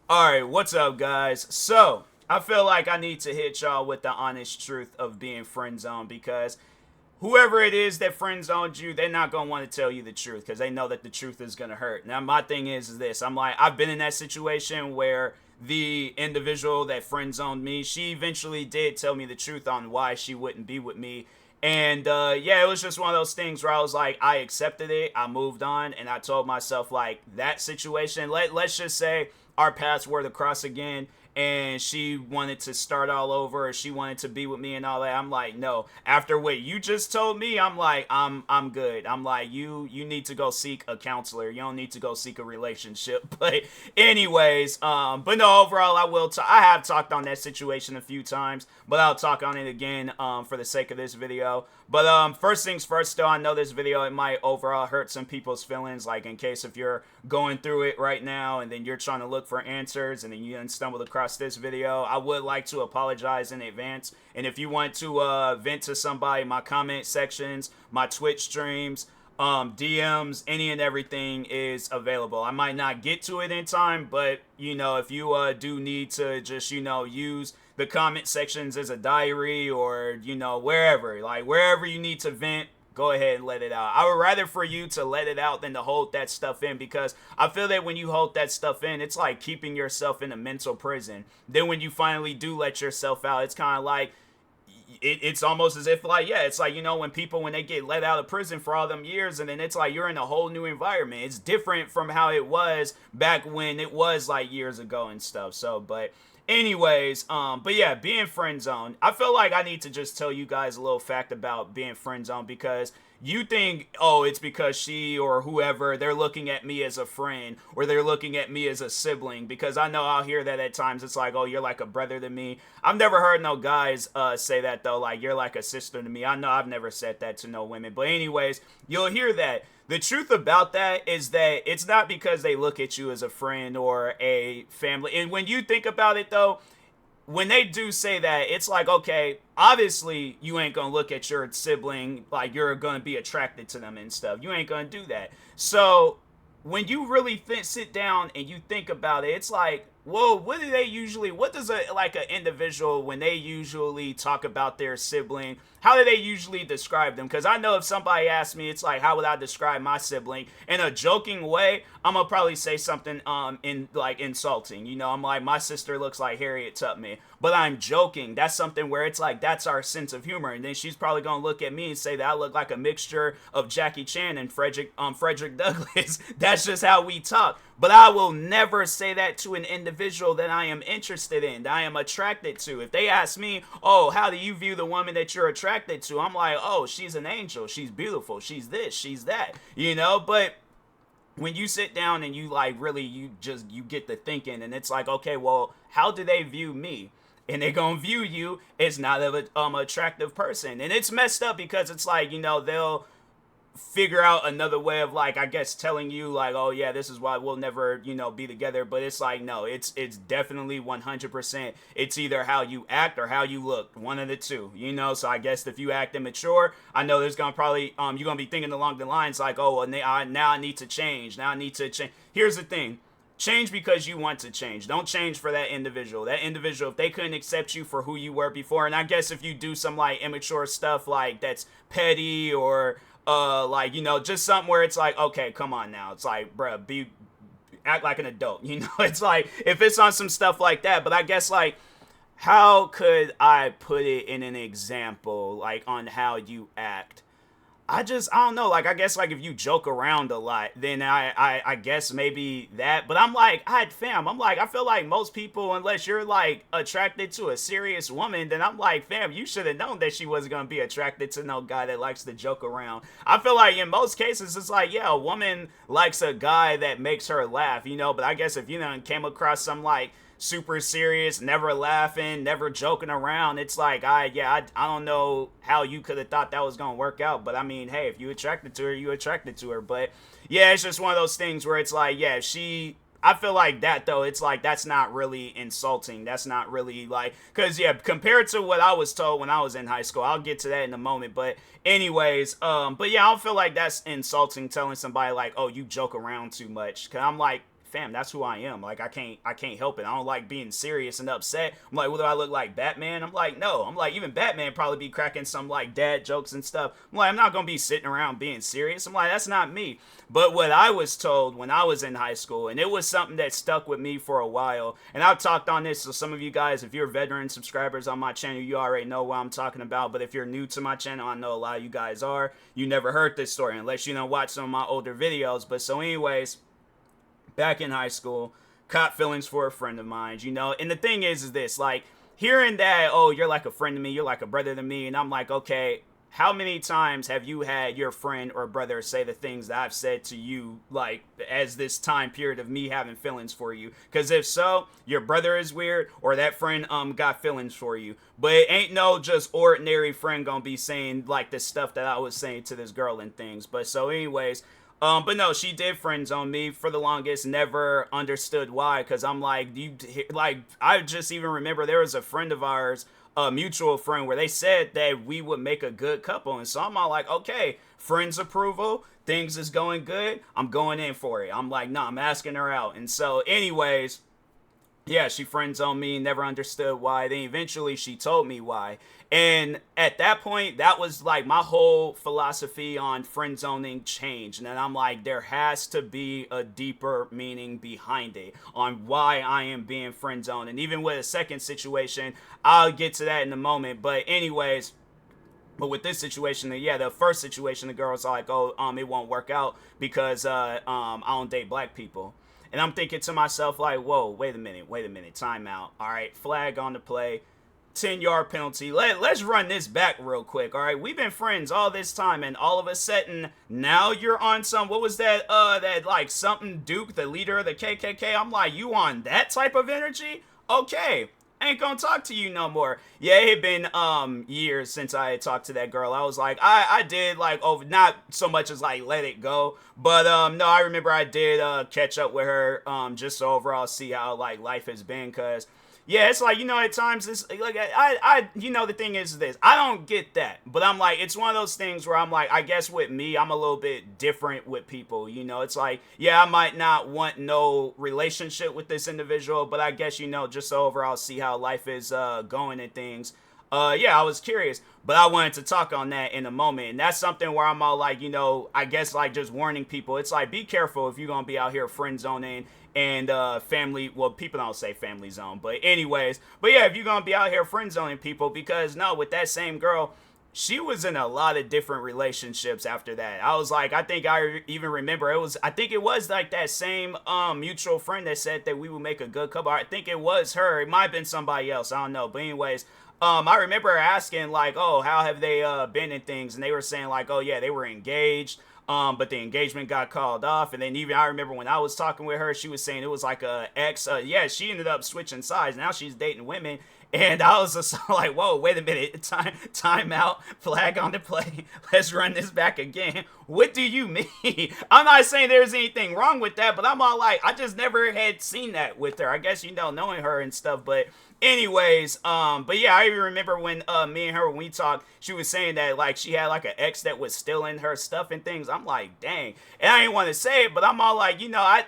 Alright, what's up, guys? So, I feel like I need to hit y'all with the honest truth of being friend zoned because whoever it is that friend zoned you, they're not gonna want to tell you the truth because they know that the truth is gonna hurt. Now, my thing is this: I'm like, I've been in that situation where the individual that friend zoned me, she eventually did tell me the truth on why she wouldn't be with me. And yeah, it was just one of those things where I was like, I accepted it, I moved on, and I told myself, like, that situation, let's just say our paths were to cross again, and she wanted to start all over, or she wanted to be with me and all that. I'm like, no. After what you just told me, I'm like, I'm good. I'm like, you need to go seek a counselor. You don't need to go seek a relationship. But anyways, but no, overall, I have talked on that situation a few times, but I'll talk on it again, for the sake of this video. But first things first, though, I know this video, it might overall hurt some people's feelings. Like, in case if you're going through it right now and then you're trying to look for answers and then you stumbled across this video, I would like to apologize in advance. And if you want to vent to somebody, my comment sections, my Twitch streams, DMs, any and everything is available. I might not get to it in time, but if you do need to just use the comment sections as a diary, or wherever you need to vent, go ahead and let it out. I would rather for you to let it out than to hold that stuff in, because I feel that when you hold that stuff in, it's like keeping yourself in a mental prison. Then when you finally do let yourself out, it's kind of like it's almost as if, like, yeah, it's like, when people, when they get let out of prison for all them years, and then it's like you're in a whole new environment. It's different from how it was back when it was like years ago and stuff. So, but anyways, but yeah, being friend zoned, I feel like I need to just tell you guys a little fact about being friend zoned, because you think, oh, it's because she or whoever, they're looking at me as a friend, or they're looking at me as a sibling, because I know I'll hear that at times. It's like, oh, you're like a brother to me. I've never heard no guys say that, though, like, you're like a sister to me. I know I've never said that to no women, but anyways, you'll hear that. The truth about that is that it's not because they look at you as a friend or a family. And when you think about it, though, when they do say that, it's like, okay, obviously you ain't gonna look at your sibling like you're gonna be attracted to them and stuff. You ain't gonna do that. So when you really sit down and you think about it, it's like, whoa, what does an individual, when they usually talk about their sibling, how do they usually describe them? Because I know if somebody asks me, it's like, how would I describe my sibling in a joking way, I'm gonna probably say something in like insulting. I'm like, my sister looks like Harriet Tubman, but I'm joking. That's something where it's like, that's our sense of humor. And then she's probably gonna look at me and say that I look like a mixture of Jackie Chan and Frederick Douglass. That's just how we talk. But I will never say that to an individual that I am interested in, that I am attracted to. If they ask me, oh, how do you view the woman that you're attracted to? I'm like, oh, she's an angel. She's beautiful. She's this. She's that. But when you sit down and you like really, you get to thinking, and it's like, okay, well, how do they view me? And they're gonna view you as not an attractive person. And it's messed up, because it's like, they'll figure out another way of, like, I guess, telling you, like, oh yeah, this is why we'll never be together. But it's like, no, it's definitely 100%, it's either how you act or how you look, one of the two. So I guess if you act immature, I know there's gonna probably you're gonna be thinking along the lines like, oh, well, now I need to change. Here's the thing: change because you want to change. Don't change for that individual. That individual, if they couldn't accept you for who you were before, and I guess if you do some like immature stuff, like that's petty, or just something where it's like, okay, come on now. It's like, bruh, act like an adult. It's like, if it's on some stuff like that. But I guess, like, how could I put it in an example, like, on how you act? I don't know. Like, I guess, like, if you joke around a lot, then I guess maybe that. But I'm like, I'm like, I feel like most people, unless you're, like, attracted to a serious woman, then I'm like, fam, you should have known that she wasn't going to be attracted to no guy that likes to joke around. I feel like in most cases, it's like, yeah, a woman likes a guy that makes her laugh, but I guess if you came across some, like, super serious, never laughing, never joking around, it's like, I don't know how you could have thought that was gonna work out. But I mean, hey, if you attracted to her, you attracted to her. But yeah, it's just one of those things where it's like, yeah, I feel like that, though, it's like, that's not really insulting. That's not really, like, because, yeah, compared to what I was told when I was in high school, I'll get to that in a moment. But anyways, but yeah, I don't feel like that's insulting, telling somebody like, oh, you joke around too much. Because I'm like, fam, that's who I am. Like, I can't help it. I don't like being serious and upset. I'm like, what do I look like, Batman? I'm like, no. I'm like, even Batman probably be cracking some like dad jokes and stuff. I'm like, I'm not gonna be sitting around being serious. I'm like, that's not me. But what I was told when I was in high school, and it was something that stuck with me for a while, and I've talked on this, so some of you guys, if you're veteran subscribers on my channel, you already know what I'm talking about. But if you're new to my channel, I know a lot of you guys are. You never heard this story unless you know watch some of my older videos. But so anyways, back in high school, caught feelings for a friend of mine, you know. And the thing is this, like, hearing that, oh, you're like a friend to me, you're like a brother to me, and I'm like, okay, how many times have you had your friend or brother say the things that I've said to you, like, as this time period of me having feelings for you? Because if so, your brother is weird, or that friend got feelings for you. But it ain't no just ordinary friend gonna be saying, like, the stuff that I was saying to this girl and things. But so anyways, but no, she did friend zone me for the longest. Never understood why, because I'm like, I just even remember there was a friend of ours, a mutual friend, where they said that we would make a good couple. And so I'm all like, okay, friends approval, things is going good, I'm going in for it. I'm like, nah, I'm asking her out. And so anyways, yeah, she friend zoned me, never understood why. Then eventually she told me why. And at that point, that was like my whole philosophy on friend zoning changed. And then I'm like, there has to be a deeper meaning behind it on why I am being friend zoned. And even with a second situation, I'll get to that in a moment. But anyways, but with this situation, yeah, the first situation, the girl was like, oh, it won't work out because I don't date black people. And I'm thinking to myself, like, whoa, wait a minute, time out. All right, flag on the play, 10-yard penalty. Let's run this back real quick, all right? We've been friends all this time, and all of a sudden, now you're on some, what was that, like, something Duke, the leader of the KKK? I'm like, you on that type of energy? Okay. Ain't gonna talk to you no more. Yeah, it had been years since I had talked to that girl. I was like, I did like over, not so much as like let it go, but no, I remember I did catch up with her just so overall see how like life has been, cause yeah, it's like, you know, at times it's like I you know, the thing is this, I don't get that, but I'm like, it's one of those things where I'm like, I guess with me, I'm a little bit different with people, you know. It's like, yeah, I might not want no relationship with this individual, but I guess, you know, just so overall see how life is going and things. Yeah, I was curious, but I wanted to talk on that in a moment. And that's something where I'm all like, you know, I guess like just warning people. It's like, be careful if you're going to be out here friend zoning and family. Well, people don't say family zone, but anyways. But yeah, if you're going to be out here friend zoning people, because no, with that same girl, she was in a lot of different relationships after that. I was like, I think I even remember I think it was like that same mutual friend that said that we would make a good couple. I think it was her. It might have been somebody else. I don't know. But anyways, I remember asking like, oh, how have they been and things? And they were saying like, oh yeah, they were engaged. But the engagement got called off. And then even I remember when I was talking with her, she was saying it was like a ex. Yeah, she ended up switching sides. Now she's dating women. And I was just like, whoa, wait a minute, time out, flag on the play, let's run this back again. What do you mean? I'm not saying there's anything wrong with that, but I'm all like, I just never had seen that with her. I guess, you know, knowing her and stuff, but anyways, but yeah, I even remember when me and her, when we talked, she was saying that like she had like an ex that was stealing her stuff and things. I'm like, dang. And I didn't want to say it, but I'm all like, you know, I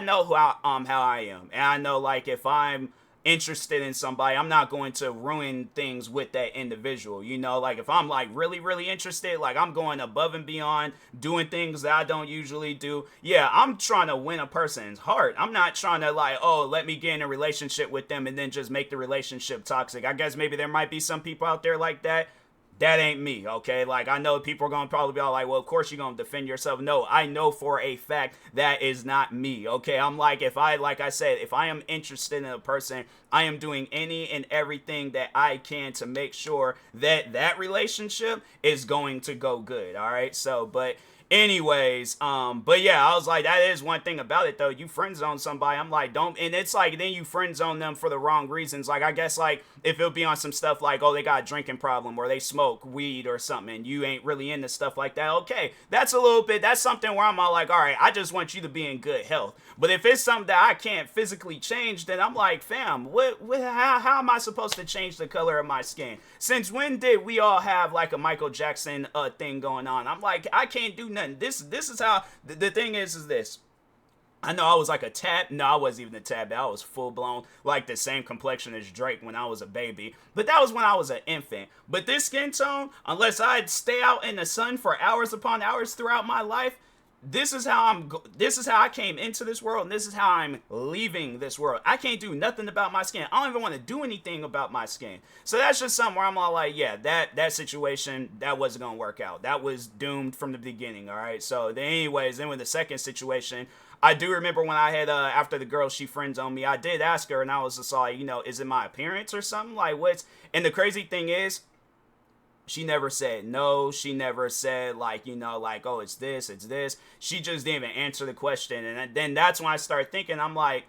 know how I am. And I know like if I'm interested in somebody, I'm not going to ruin things with that individual, you know. Like if I'm like really interested, like I'm going above and beyond, doing things that I don't usually do. Yeah, I'm trying to win a person's heart. I'm not trying to like, oh, let me get in a relationship with them and then just make the relationship toxic. I guess maybe there might be some people out there like that. That ain't me, okay? Like, I know people are going to probably be all like, well, of course you're going to defend yourself. No, I know for a fact that is not me, okay? I'm like, like I said, if I am interested in a person, I am doing any and everything that I can to make sure that that relationship is going to go good, all right? So, but anyways, but yeah, I was like, that is one thing about it though. You friend zone somebody, I'm like, don't, and it's like, then you friend zone them for the wrong reasons. Like, I guess like if it'll be on some stuff like, oh, they got a drinking problem or they smoke weed or something and you ain't really into stuff like that. Okay, that's something where I'm all like, all right, I just want you to be in good health. But if it's something that I can't physically change, then I'm like, fam, how am I supposed to change the color of my skin? Since when did we all have like a Michael Jackson thing going on? I'm like, I can't do nothing. This is how the thing is this. I know I was like a tad. No, I wasn't even a tad bad. I was full blown, like the same complexion as Drake when I was a baby. But that was when I was an infant. But this skin tone, unless I'd stay out in the sun for hours upon hours throughout my life, this is how I came into this world, and this is how I'm leaving this world. I can't do nothing about my skin. I don't even want to do anything about my skin. So that's just something where I'm all like, yeah, that situation, that wasn't gonna work out. That was doomed from the beginning. All right. So then, anyways, then with the second situation, I do remember when I had after the girl, she friend zoned me, I did ask her, and I was just like, is it my appearance or something? Like, what's, and the crazy thing is, she never said no. She never said, like, like, oh, it's this, it's this. She just didn't even answer the question. And then that's when I started thinking, I'm like,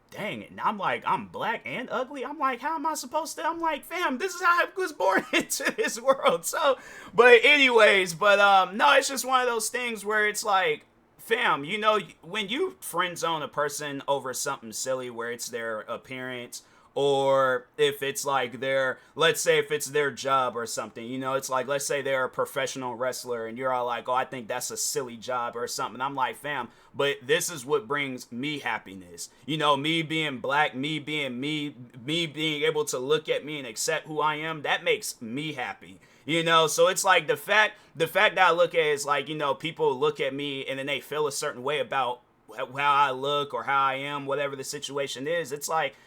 dang it. And I'm like, I'm black and ugly. I'm like, how am I supposed to? I'm like, fam, this is how I was born into this world. So, but anyways, no, it's just one of those things where it's like, fam, when you friend zone a person over something silly where it's their appearance, or if it's like let's say if it's their job or something, it's like, let's say they're a professional wrestler and you're all like, oh, I think that's a silly job or something. I'm like, fam, but this is what brings me happiness. Me being black, me being me being able to look at me and accept who I am, that makes me happy. So it's like the fact that I look at it is like, people look at me and then they feel a certain way about how I look or how I am, whatever the situation is. It's like,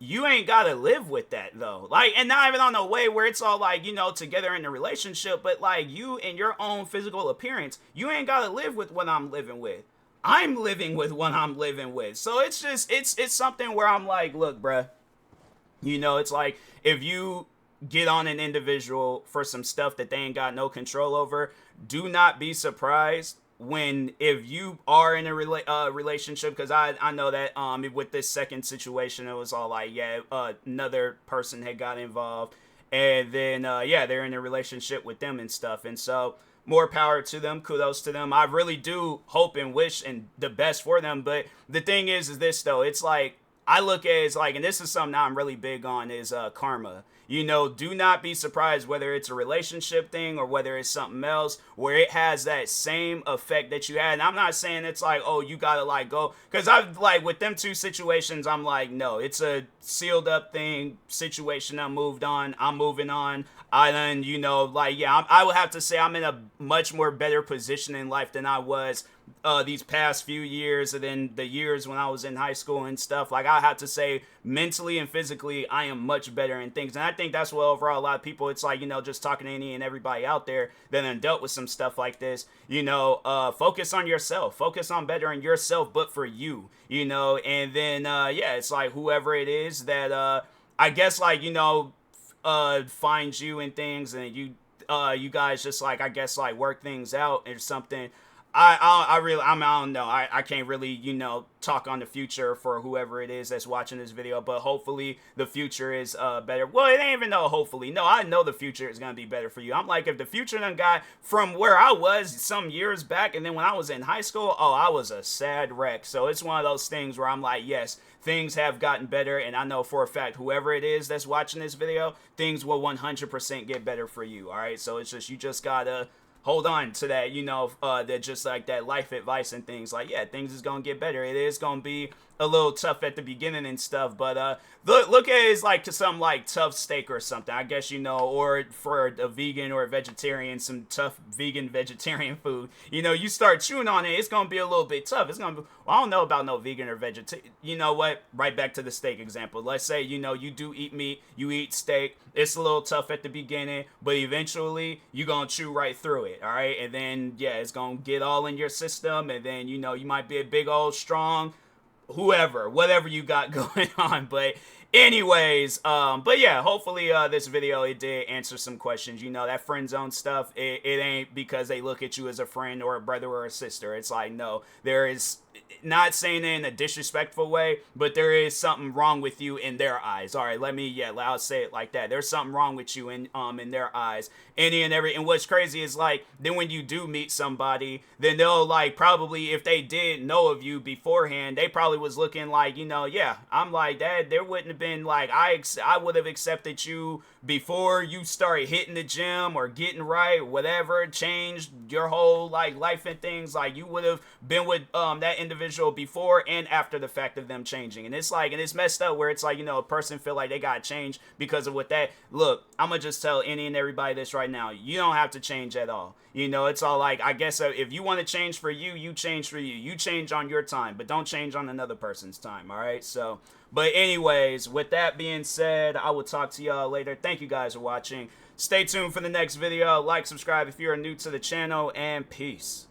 you ain't gotta live with that though. Like, and not even on a way where it's all like, together in a relationship, but like you and your own physical appearance, you ain't gotta live with what I'm living with. I'm living with what I'm living with. So it's just, it's something where I'm like, look, bruh, it's like, if you get on an individual for some stuff that they ain't got no control over, do not be surprised when, if you are in a relationship, because I know that with this second situation, it was all like, yeah, another person had got involved, and then they're in a relationship with them and stuff, and so more power to them, kudos to them. I really do hope and wish and the best for them. But the thing is this though, it's like, I look at it as like, and this is something I'm really big on, is karma. Do not be surprised whether it's a relationship thing or whether it's something else, where it has that same effect that you had. And I'm not saying it's like, oh, you gotta like go, because I've like with them two situations, I'm like, no, it's a sealed up thing situation. I'm moved on. I'm moving on. I then, I would have to say I'm in a much more better position in life than I was these past few years, and then the years when I was in high school and stuff. Like, I have to say, mentally and physically, I am much better in things. And I think that's what overall a lot of people, it's like, just talking to any and everybody out there that have dealt with some stuff like this, focus on yourself, focus on bettering yourself, but for you, and then, it's like whoever it is that, I guess, like, finds you and things, and you guys just like, I guess, like, work things out or something. I don't know. I can't really, talk on the future for whoever it is that's watching this video, but hopefully the future is better. Well, it ain't even though hopefully. No, I know the future is going to be better for you. I'm like, if the future done got from where I was some years back, and then when I was in high school, oh, I was a sad wreck. So it's one of those things where I'm like, yes, things have gotten better, and I know for a fact whoever it is that's watching this video, things will 100% get better for you, all right? So it's just, you just gotta hold on to that, that just like that life advice and things like, yeah, things is gonna get better. It is gonna be a little tough at the beginning and stuff, but look at it as like to some like tough steak or something, I guess, or for a vegan or a vegetarian, some tough vegan vegetarian food, you start chewing on it, it's gonna be a little bit tough. It's gonna be, well, I don't know about no vegan or vegetarian. You know what, right back to the steak example. Let's say, you do eat meat, you eat steak, it's a little tough at the beginning, but eventually you're gonna chew right through it, all right? And then, yeah, it's gonna get all in your system, and then, you might be a big old strong whatever you got going on. But anyways, but yeah, hopefully this video, it did answer some questions. That friend zone stuff, it ain't because they look at you as a friend or a brother or a sister. It's like, no, there is, not saying it in a disrespectful way, but there is something wrong with you in their eyes. All right, I'll say it like that. There's something wrong with you in their eyes. And what's crazy is, like, then when you do meet somebody, then they'll, like, probably, if they did know of you beforehand, they probably was looking like, yeah, I'm like that. There wouldn't been like, I would have accepted you before you started hitting the gym or getting right, whatever, changed your whole like life and things. Like, you would have been with that individual before and after the fact of them changing. And it's like, and it's messed up where it's like, you know, a person feel like they got changed because of what that. Look, I'm gonna just tell any and everybody this right now. You don't have to change at all. You know, it's all like, I guess if you want to change for you, you change for you. You change on your time, but don't change on another person's time, all right? So, but anyways, with that being said, I will talk to y'all later. Thank you guys for watching. Stay tuned for the next video. Like, subscribe if you're new to the channel, and peace.